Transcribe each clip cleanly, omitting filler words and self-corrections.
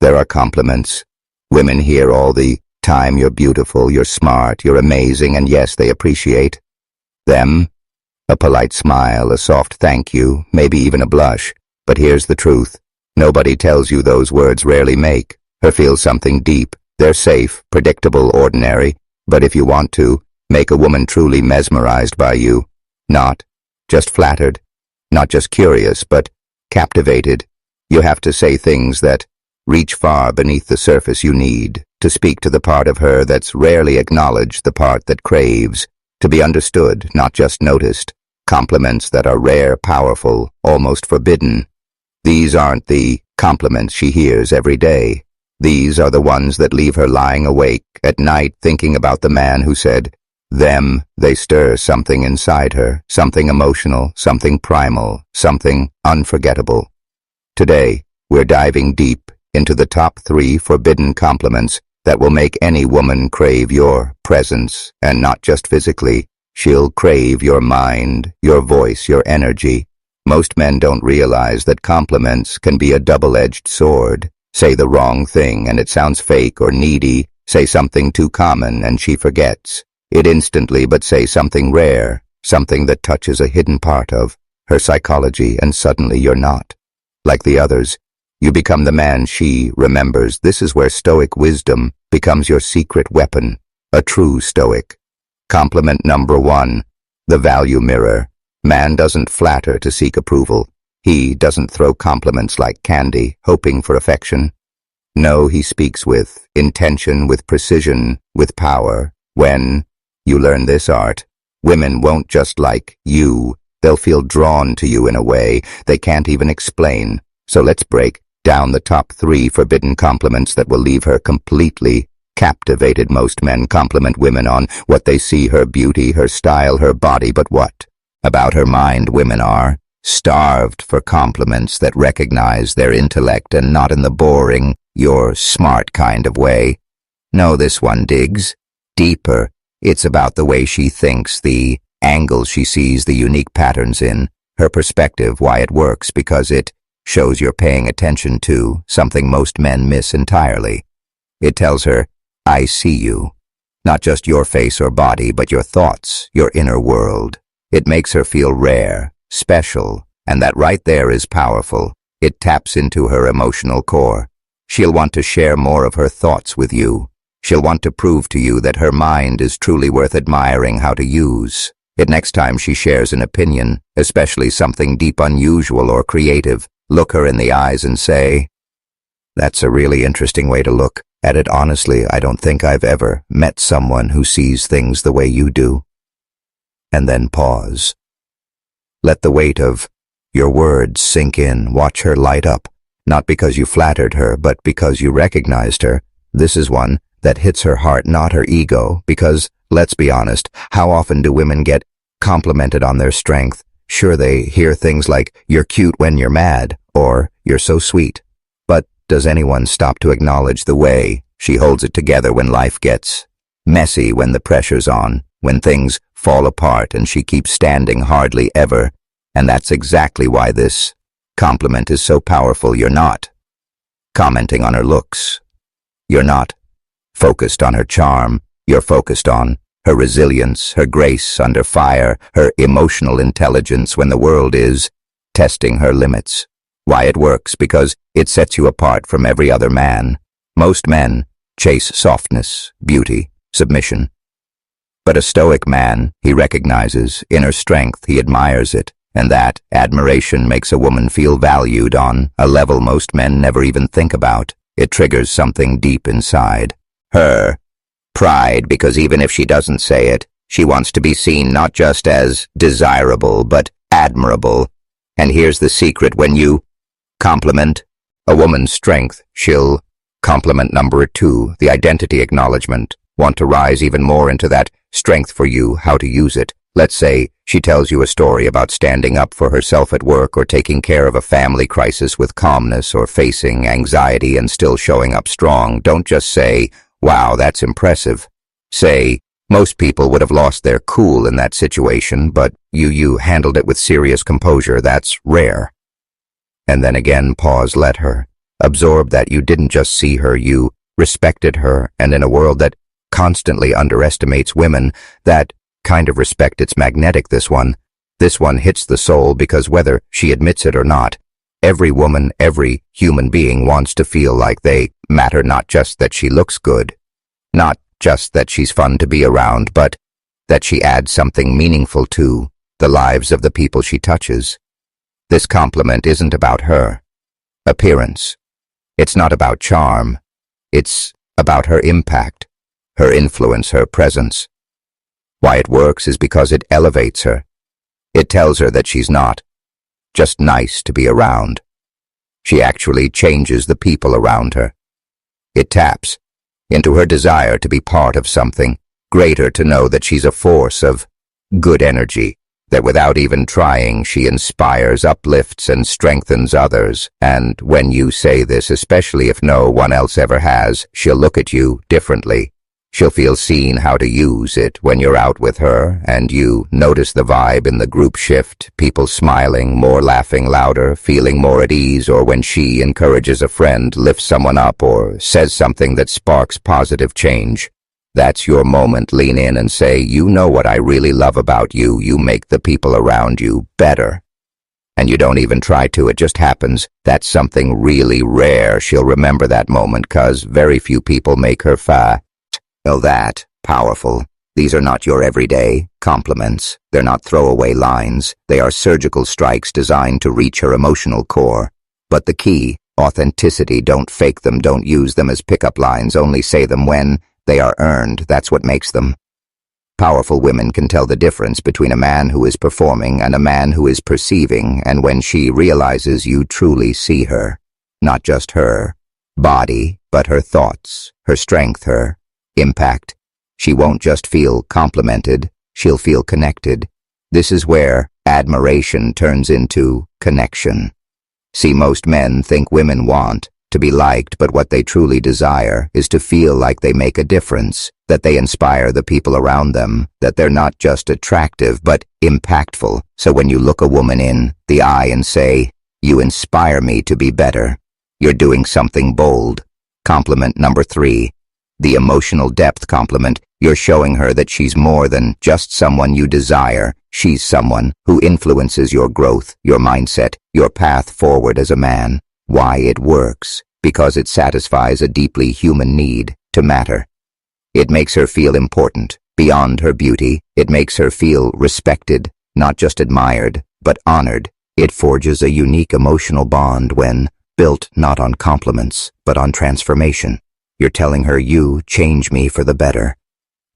There are compliments. Women hear all the time you're beautiful, you're smart, you're amazing, and yes, they appreciate them. A polite smile, a soft thank you, maybe even a blush. But here's the truth. Nobody tells you those words rarely make her feel something deep. They're safe, predictable, ordinary. But if you want to, make a woman truly mesmerized by you. Not just flattered, not just curious, but captivated. You have to say things that reach far beneath the surface you need, to speak to the part of her that's rarely acknowledged, the part that craves, to be understood, not just noticed. Compliments that are rare, powerful, almost forbidden. These aren't the compliments she hears every day. These are the ones that leave her lying awake at night thinking about the man who said them. They stir something inside her, something emotional, something primal, something unforgettable. Today, we're diving deep into the top 3 forbidden compliments that will make any woman crave your presence, and not just physically. She'll crave your mind, your voice, your energy. Most men don't realize that compliments can be a double-edged sword. Say the wrong thing and it sounds fake or needy. Say something too common and she forgets it instantly, but say something rare, something that touches a hidden part of her psychology, and suddenly you're not like the others. You become the man she remembers. This is where stoic wisdom becomes your secret weapon, a true stoic. Compliment number 1, the value mirror. Man doesn't flatter to seek approval. He doesn't throw compliments like candy, hoping for affection. No, he speaks with intention, with precision, with power. When you learn this art, women won't just like you. They'll feel drawn to you in a way they can't even explain. So let's break down the top 3 forbidden compliments that will leave her completely captivated. Most men compliment women on what they see, her beauty, her style, her body, but what about her mind? Women are starved for compliments that recognize their intellect, and not in the boring, you're smart kind of way. No, this one digs deeper. It's about the way she thinks, the angle she sees, the unique patterns in her perspective, why it works, because it shows you're paying attention to something most men miss entirely. It tells her, I see you. Not just your face or body, but your thoughts, your inner world. It makes her feel rare, special, and that right there is powerful. It taps into her emotional core. She'll want to share more of her thoughts with you. She'll want to prove to you that her mind is truly worth admiring how to use it. Next time she shares an opinion, especially something deep, unusual, or creative, look her in the eyes and say, that's a really interesting way to look at it. Honestly, I don't think I've ever met someone who sees things the way you do. And then pause. Let the weight of your words sink in. Watch her light up, not because you flattered her, but because you recognized her. This is one that hits her heart, not her ego, because, let's be honest, how often do women get complimented on their strength? Sure, they hear things like, you're cute when you're mad, or you're so sweet. But does anyone stop to acknowledge the way she holds it together when life gets messy, when the pressure's on, when things fall apart and she keeps standing hardly ever? And that's exactly why this compliment is so powerful. You're not commenting on her looks. You're not focused on her charm. You're focused on her resilience, her grace under fire, her emotional intelligence when the world is testing her limits. Why it works? Because it sets you apart from every other man. Most men chase softness, beauty, submission. But a stoic man, he recognizes inner strength, he admires it, and that admiration makes a woman feel valued on a level most men never even think about. It triggers something deep inside her. Pride, because even if she doesn't say it, she wants to be seen not just as desirable, but admirable. And here's the secret: when you compliment a woman's strength, she'll compliment number 2, the identity acknowledgement. Want to rise even more into that strength for you, how to use it. Let's say she tells you a story about standing up for herself at work, or taking care of a family crisis with calmness, or facing anxiety and still showing up strong. Don't just say, wow, that's impressive. Say, most people would have lost their cool in that situation, but you handled it with serious composure. That's rare. And then again, pause, let her Absorb that you didn't just see her, you respected her, and in a world that constantly underestimates women, that kind of respect, it's magnetic, this one. This one hits the soul because whether she admits it or not, every woman, every human being wants to feel like they matter, not just that she looks good, not just that she's fun to be around, but that she adds something meaningful to the lives of the people she touches. This compliment isn't about her appearance. It's not about charm. It's about her impact, her influence, her presence. Why it works is because it elevates her. It tells her that she's not just nice to be around. She actually changes the people around her. It taps into her desire to be part of something greater, to know that she's a force of good energy, that without even trying, she inspires, uplifts, and strengthens others. And when you say this, especially if no one else ever has, she'll look at you differently. She'll feel seen, how to use it when you're out with her, and you notice the vibe in the group shift, people smiling, more laughing louder, feeling more at ease, or when she encourages a friend, lifts someone up, or says something that sparks positive change. That's your moment. Lean in and say, you know what I really love about you. You make the people around you better. And you don't even try to, it just happens. That's something really rare. She'll remember that moment, 'cause very few people make her feel that powerful. These are not your everyday compliments. They're not throwaway lines. They are surgical strikes designed to reach her emotional core. But the key, authenticity. Don't fake them. Don't use them as pickup lines. Only say them when they are earned. That's what makes them. Powerful women can tell the difference between a man who is performing and a man who is perceiving, and when she realizes you truly see her, not just her body, but her thoughts, her strength, her impact, she won't just feel complimented, she'll feel connected. This is where admiration turns into connection. See, most men think women want to be liked, but what they truly desire is to feel like they make a difference, that they inspire the people around them, that they're not just attractive, but impactful. So when you look a woman in the eye and say, you inspire me to be better, you're doing something bold. Compliment number 3, the emotional depth compliment. You're showing her that she's more than just someone you desire. She's someone who influences your growth, your mindset, your path forward as a man. Why it works? Because it satisfies a deeply human need to matter. It makes her feel important. Beyond her beauty, it makes her feel respected, not just admired, but honored. It forges a unique emotional bond when built not on compliments, but on transformation. You're telling her, you change me for the better.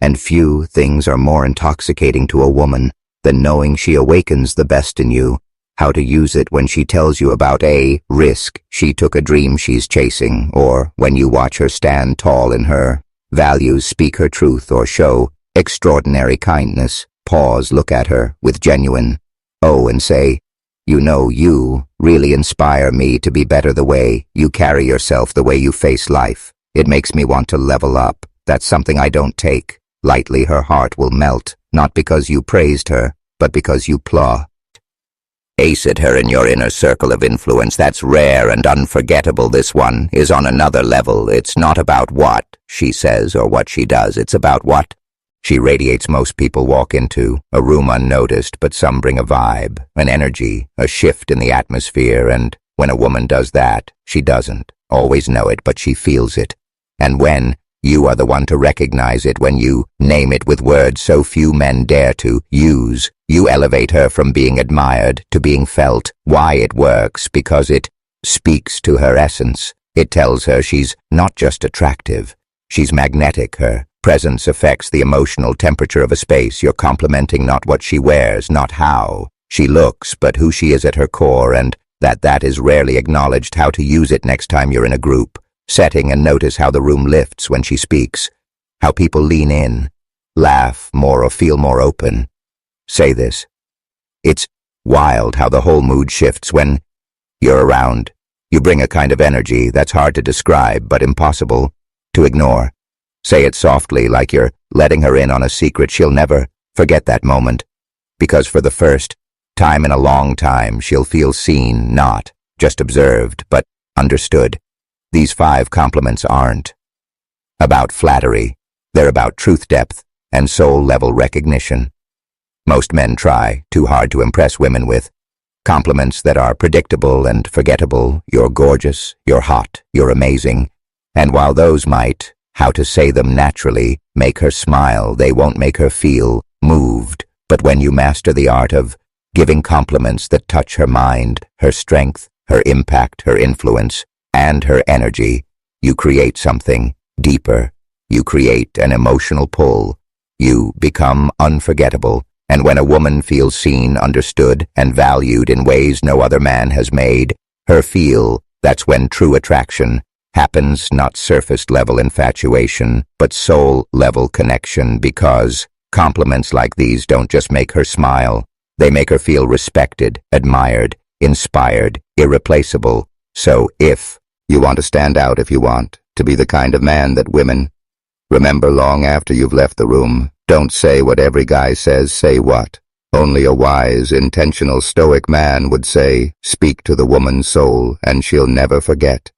And few things are more intoxicating to a woman than knowing she awakens the best in you. How to use it when she tells you about a risk she took, a dream she's chasing, or when you watch her stand tall in her values, speak her truth, or show extraordinary kindness. Pause, look at her with genuine and say, you know, you really inspire me to be better. The way you carry yourself, the way you face life, it makes me want to level up. That's something I don't take lightly. Her heart will melt, not because you praised her, but because you ace at her in your inner circle of influence. That's rare and unforgettable. This one is on another level. It's not about what she says or what she does. It's about what she radiates. Most people walk into a room unnoticed, but some bring a vibe, an energy, a shift in the atmosphere. And when a woman does that, she doesn't always know it, but she feels it. And when you are the one to recognize it, when you name it with words so few men dare to use, you elevate her from being admired to being felt. Why it works? Because it speaks to her essence. It tells her she's not just attractive, she's magnetic. Her presence affects the emotional temperature of a space. You're complimenting not what she wears, not how she looks, but who she is at her core, and that is rarely acknowledged. How to use it next time you're in a group setting, and notice how the room lifts when she speaks, how people lean in, laugh more, or feel more open. Say this. It's wild how the whole mood shifts when you're around. You bring a kind of energy that's hard to describe, but impossible to ignore. Say it softly, like you're letting her in on a secret. She'll never forget that moment, because for the first time in a long time, she'll feel seen, not just observed, but understood. These 5 compliments aren't about flattery. They're about truth depth and soul-level recognition. Most men try too hard to impress women with compliments that are predictable and forgettable. You're gorgeous, you're hot, you're amazing. And while those might, how to say them naturally, make her smile, they won't make her feel moved. But when you master the art of giving compliments that touch her mind, her strength, her impact, her influence, and her energy, you create something deeper. You create an emotional pull. You become unforgettable. And when a woman feels seen, understood, and valued in ways no other man has made her feel, that's when true attraction happens, not surface-level infatuation, but soul-level connection, because compliments like these don't just make her smile. They make her feel respected, admired, inspired, irreplaceable. So if you want to stand out, if you want to be the kind of man that women remember long after you've left the room, don't say what every guy says, say what only a wise, intentional, stoic man would say. Speak to the woman's soul, and she'll never forget.